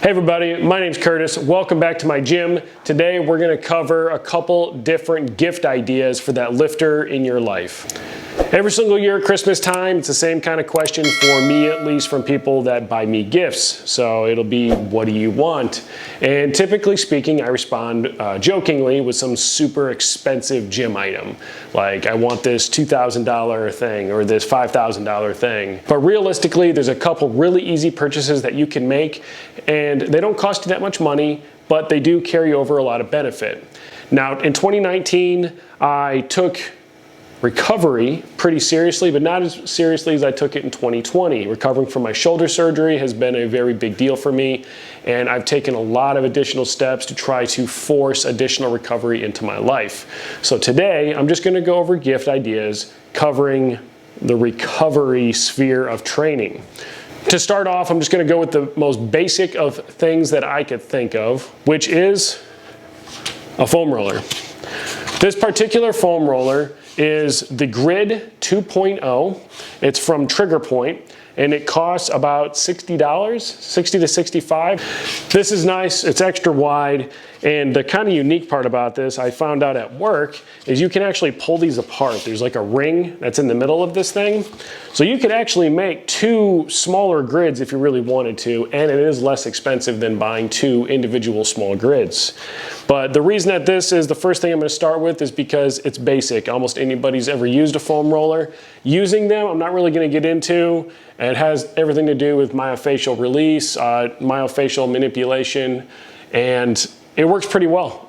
Hey everybody, my name's Curtis. Welcome back to my gym. Today we're going to cover a couple different gift ideas for that lifter in your life. Every single year at Christmas time, it's the same kind of question for me, at least from people that buy me gifts. So it'll be, what do you want? And typically speaking, I respond jokingly with some super expensive gym item. Like, I want this $2,000 thing or this $5,000 thing. But realistically, there's a couple really easy purchases that you can make, and they don't cost you that much money, but they do carry over a lot of benefit. Now, in 2019, I took recovery pretty seriously, but not as seriously as I took it in 2020. Recovering from my shoulder surgery has been a very big deal for me, and I've taken a lot of additional steps to try to force additional recovery into my life. So today, I'm just gonna go over gift ideas covering the recovery sphere of training. To start off, I'm just gonna go with the most basic of things that I could think of, which is a foam roller. This particular foam roller is the Grid 2.0. It's from Trigger Point, and it costs about $60, 60 to 65. This is nice, it's extra wide, and the kind of unique part about this, I found out at work, is you can actually pull these apart. There's like a ring that's in the middle of this thing. So you could actually make two smaller grids if you really wanted to, and it is less expensive than buying two individual small grids. But the reason that this is the first thing I'm going to start with is because it's basic. Almost anybody's ever used a foam roller. Using them, I'm not really going to get into. It has everything to do with myofascial release, myofascial manipulation, and it works pretty well.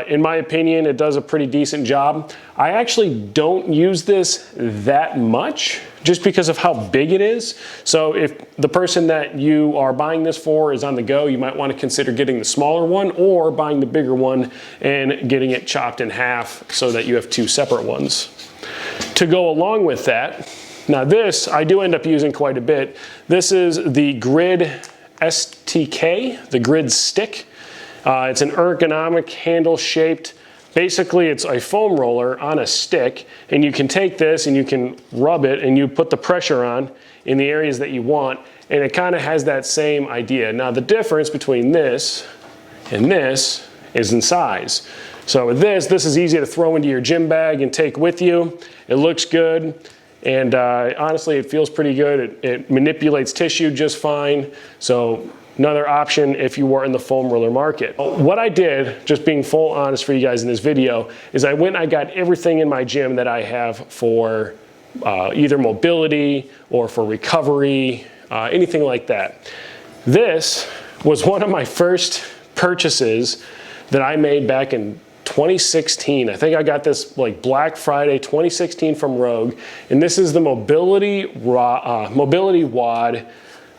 In my opinion, it does a pretty decent job. I actually don't use this that much just because of how big it is. So if the person that you are buying this for is on the go, you might want to consider getting the smaller one or buying the bigger one and getting it chopped in half so that you have two separate ones. To go along with that, now this I do end up using quite a bit. This is the Grid STK, the Grid Stick. It's an ergonomic handle shaped. Basically, it's a foam roller on a stick, and you can take this and you can rub it and you put the pressure on in the areas that you want, and it kind of has that same idea. Now, the difference between this and this is in size. So with this is easy to throw into your gym bag and take with you. It looks good. And honestly, it feels pretty good. It manipulates tissue just fine. So another option if you were in the foam roller market. What I did, just being full honest for you guys in this video, is I went and I got everything in my gym that I have for either mobility or for recovery, anything like that. This was one of my first purchases that I made back in 2016. I think I got this like Black Friday 2016 from Rogue, and this is the Mobility Wad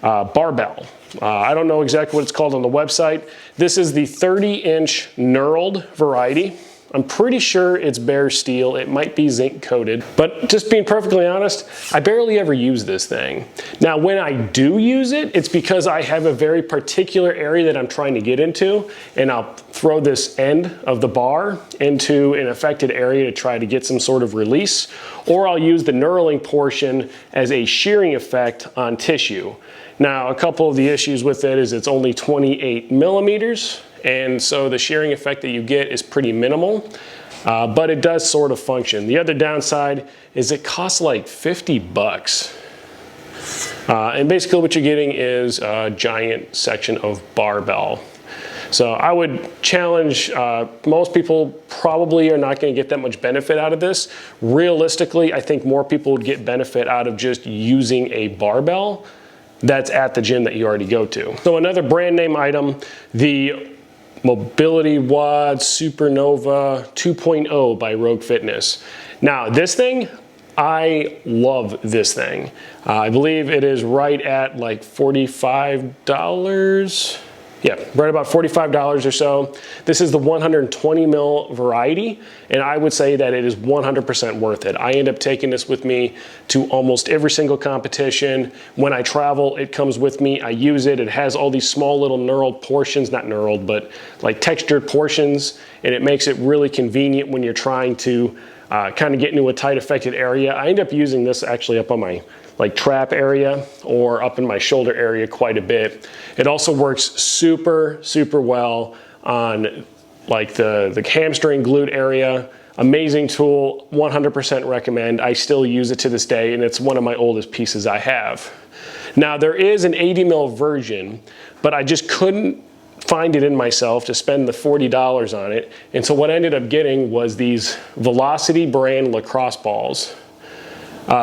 barbell. I don't know exactly what it's called on the website. This is the 30-inch knurled variety. I'm pretty sure it's bare steel. It might be zinc coated, but just being perfectly honest, I barely ever use this thing. Now, when I do use it, it's because I have a very particular area that I'm trying to get into, and I'll throw this end of the bar into an affected area to try to get some sort of release, or I'll use the knurling portion as a shearing effect on tissue. Now, a couple of the issues with it is it's only 28 millimeters, and so the shearing effect that you get is pretty minimal, but it does sort of function. The other downside is it costs like 50 bucks. And basically what you're getting is a giant section of barbell. So I would challenge, most people probably are not going to get that much benefit out of this. Realistically, I think more people would get benefit out of just using a barbell that's at the gym that you already go to. So another brand name item, the Mobility Wad Supernova 2.0 by Rogue Fitness. Now this thing, I love this thing. I believe it is right at like $45. Yeah, right about $45 or so. This is the 120 mil variety, and I would say that it is 100% worth it. I end up taking this with me to almost every single competition. When I travel, it comes with me. I use it. It has all these small little knurled portions, not knurled, but like textured portions, and it makes it really convenient when you're trying to kind of get into a tight affected area. I end up using this actually up on my like trap area or up in my shoulder area quite a bit. It also works super, super well on like the hamstring glute area. Amazing tool, 100% recommend. I still use it to this day, and it's one of my oldest pieces I have. Now there is an 80 mil version, but I just couldn't find it in myself to spend the $40 on it. And so what I ended up getting was these Velocity brand lacrosse balls.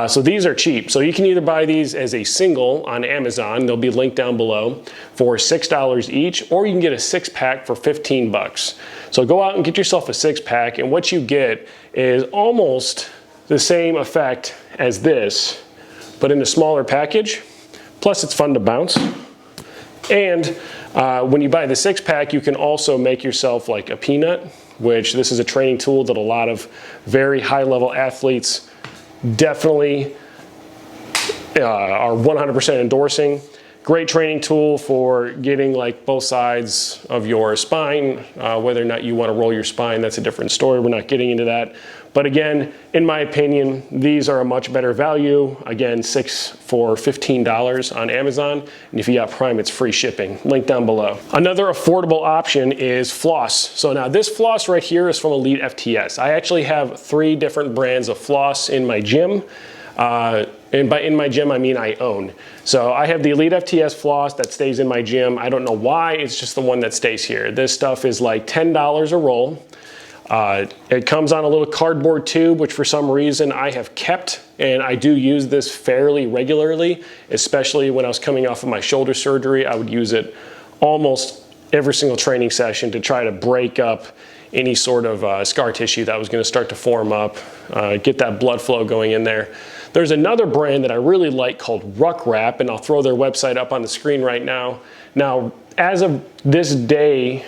So these are cheap. So you can either buy these as a single on Amazon, they'll be linked down below, for $6 each, or you can get a 6-pack for 15 bucks. So go out and get yourself a 6-pack, and what you get is almost the same effect as this, but in a smaller package. Plus it's fun to bounce. And when you buy the 6-pack, you can also make yourself like a peanut, which this is a training tool that a lot of very high-level athletes definitely are 100% endorsing. Great training tool for getting like both sides of your spine. Whether or not you want to roll your spine, that's a different story. We're not getting into that. But again, in my opinion, these are a much better value. Again, 6 for $15 on Amazon. And if you got Prime, it's free shipping. Link down below. Another affordable option is Floss. So now this Floss right here is from Elite FTS. I actually have 3 different brands of Floss in my gym. And by in my gym, I mean I own. So I have the Elite FTS Floss that stays in my gym. I don't know why, it's just the one that stays here. This stuff is like $10 a roll. It comes on a little cardboard tube, which for some reason I have kept, and I do use this fairly regularly, especially when I was coming off of my shoulder surgery. I would use it almost every single training session to try to break up any sort of scar tissue that was going to start to form up, get that blood flow going in there. There's another brand that I really like called Ruck Wrap, and I'll throw their website up on the screen right now. Now, as of today,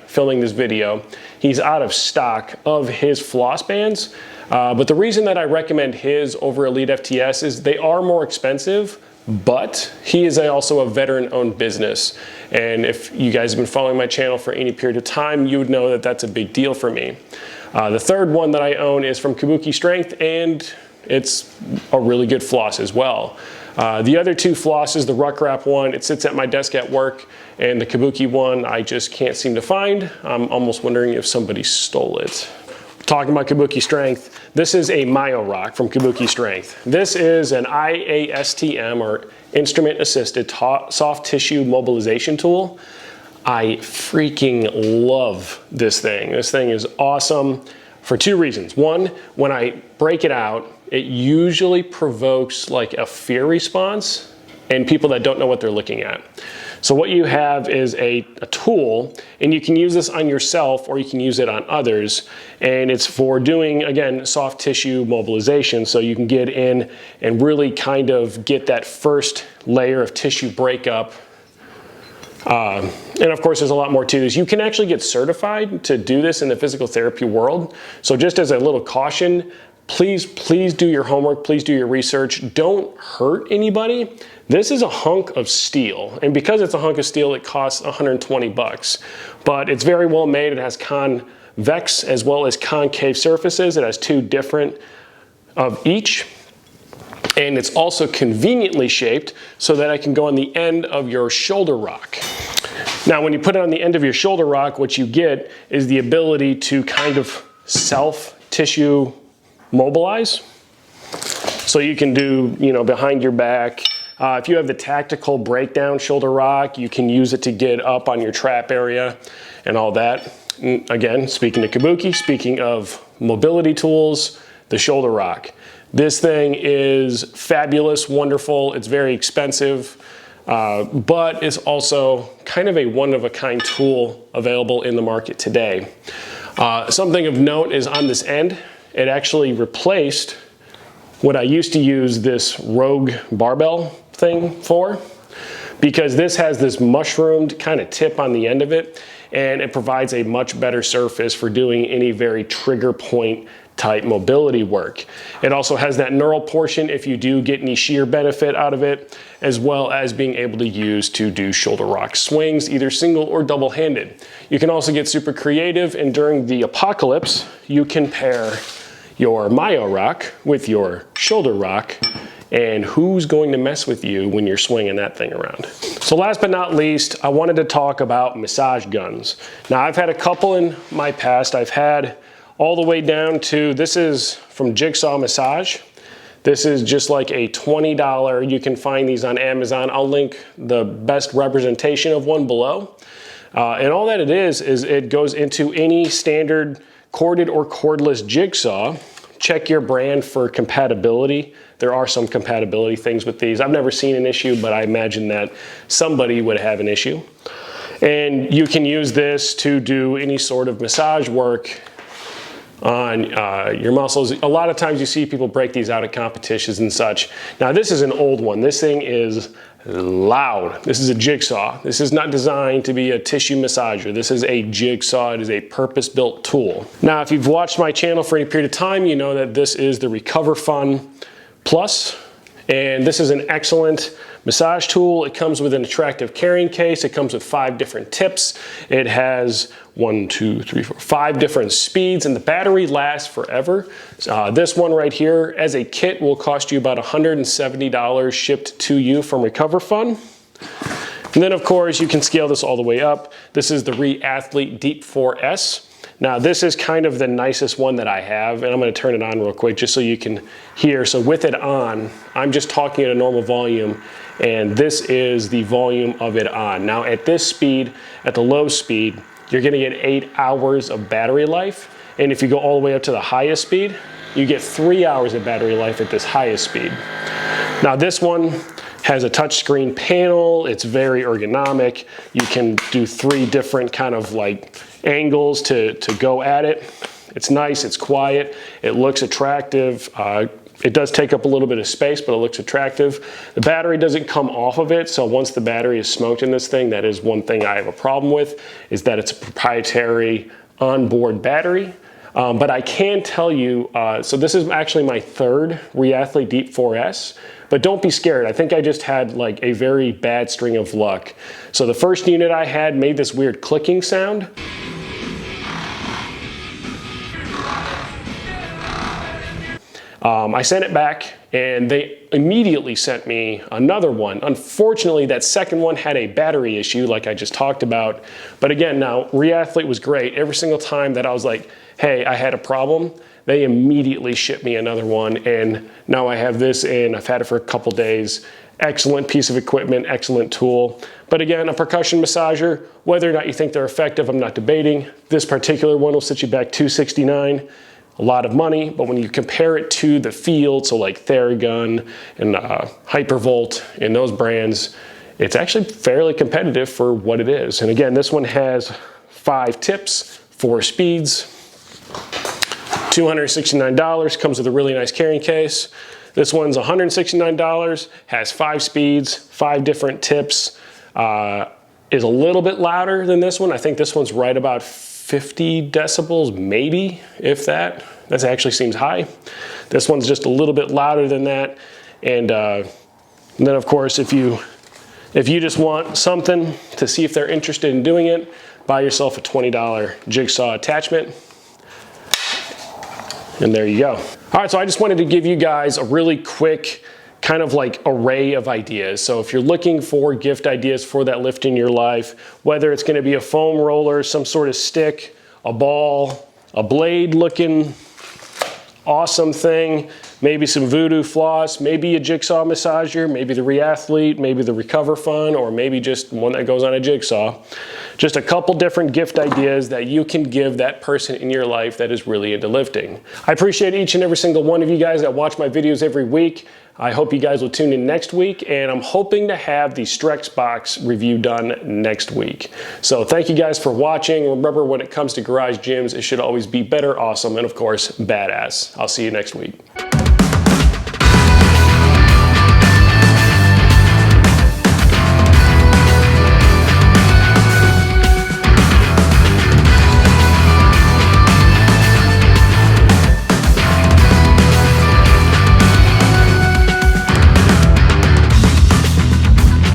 filming this video, he's out of stock of his floss bands. But the reason that I recommend his over Elite FTS is they are more expensive, but he is also a veteran-owned business. And if you guys have been following my channel for any period of time, you would know that that's a big deal for me. The third one that I own is from Kabuki Strength, and it's a really good floss as well. The other 2 flosses, the Ruck Wrap one, it sits at my desk at work, and the Kabuki one I just can't seem to find. I'm almost wondering if somebody stole it. Talking about Kabuki Strength, this is a Myo Rock from Kabuki Strength. This is an IASTM, or Instrument Assisted Soft Tissue Mobilization Tool. I freaking love this thing. This thing is awesome for 2 reasons. One, when I break it out, it usually provokes like a fear response in people that don't know what they're looking at. So what you have is a tool, and you can use this on yourself or you can use it on others. And it's for doing, again, soft tissue mobilization. So you can get in and really kind of get that first layer of tissue breakup. And of course, there's a lot more to this. You can actually get certified to do this in the physical therapy world. So just as a little caution, please do your homework, please do your research. Don't hurt anybody. This is a hunk of steel, and because it's a hunk of steel, it costs 120 bucks. But it's very well made. It has convex as well as concave surfaces. It has 2 different of each. And it's also conveniently shaped so that it can go on the end of your shoulder rock. Now, when you put it on the end of your shoulder rock, what you get is the ability to kind of self-tissue mobilize. So you can do, behind your back. If you have the tactical breakdown shoulder rock, you can use it to get up on your trap area and all that. And again, speaking to Kabuki, speaking of mobility tools, the shoulder rock. This thing is fabulous, wonderful. It's very expensive, but it's also kind of a one-of-a-kind tool available in the market today. Something of note is on this end, it actually replaced what I used to use this Rogue barbell thing for, because this has this mushroomed kind of tip on the end of it, and it provides a much better surface for doing any very trigger point type mobility work. It also has that neural portion if you do get any shear benefit out of it, as well as being able to use to do shoulder rock swings, either single or double-handed. You can also get super creative, and during the apocalypse, you can pair your myo rock with your shoulder rock, and who's going to mess with you when you're swinging that thing around. So last but not least, I wanted to talk about massage guns. Now I've had a couple in my past. I've had all the way down to, this is from Jigsaw Massage. This is just like a $20, you can find these on Amazon. I'll link the best representation of one below. And all that it is it goes into any standard corded or cordless jigsaw. Check your brand for compatibility. There are some compatibility things with these. I've never seen an issue, but I imagine that somebody would have an issue. And you can use this to do any sort of massage work on your muscles. A lot of times you see people break these out at competitions and such. Now this is an old one. This thing is loud. This is a jigsaw. This is not designed to be a tissue massager. This is a jigsaw. It is a purpose-built tool. Now, if you've watched my channel for any period of time, you know that this is the Recover Fun Plus, and this is an excellent massage tool. It comes with an attractive carrying case. It comes with 5 different tips. It has 5 different speeds, and the battery lasts forever. This one right here as a kit will cost you about $170 shipped to you from Recover Fun. And then of course you can scale this all the way up. This is the Athlete Deep 4S. Now this is kind of the nicest one that I have, and I'm going to turn it on real quick just so you can hear. So with it on, I'm just talking at a normal volume, and this is the volume of it on. Now at this speed, at the low speed, you're going to get 8 hours of battery life, and if you go all the way up to the highest speed, you get 3 hours of battery life at this highest speed. Now this one has a touchscreen panel. It's very ergonomic. You can do 3 different kind of like angles to go at it. It's nice, it's quiet, it looks attractive. It does take up a little bit of space, but it looks attractive. The battery doesn't come off of it, so once the battery is smoked in this thing, that is one thing I have a problem with, is that it's a proprietary onboard battery. But I can tell you, so this is actually my 3rd Athlete Deep 4S, but don't be scared. I think I just had like a very bad string of luck. So the first unit I had made this weird clicking sound. I sent it back, and they immediately sent me another one. Unfortunately, that second one had a battery issue like I just talked about. But again, now Reathlete was great. Every single time that I was like, hey, I had a problem, they immediately shipped me another one, and now I have this, and I've had it for a couple days. Excellent piece of equipment, excellent tool. But again, a percussion massager, whether or not you think they're effective, I'm not debating. This particular one will set you back $269. A lot of money, but when you compare it to the field, so like Theragun and Hypervolt and those brands, it's actually fairly competitive for what it is. And again, this one has 5 tips, 4 speeds, $269, comes with a really nice carrying case. This one's $169, has 5 speeds, 5 different tips, is a little bit louder than this one. I think this one's right about 50 decibels, maybe, if that. That actually seems high. This one's just a little bit louder than that. And then of course, if you just want something to see if they're interested in doing it, buy yourself a $20 jigsaw attachment. And there you go. All right, so I just wanted to give you guys a really quick kind of like array of ideas. So if you're looking for gift ideas for that lift in your life, whether it's gonna be a foam roller, some sort of stick, a ball, a blade looking awesome thing, maybe some voodoo floss, maybe a jigsaw massager, maybe the Reathlete, maybe the Recover Fun, or maybe just one that goes on a jigsaw. Just a couple different gift ideas that you can give that person in your life that is really into lifting. I appreciate each and every single one of you guys that watch my videos every week. I hope you guys will tune in next week, and I'm hoping to have the Strex box review done next week. So thank you guys for watching. Remember, when it comes to garage gyms, it should always be better, awesome, and of course, badass. I'll see you next week.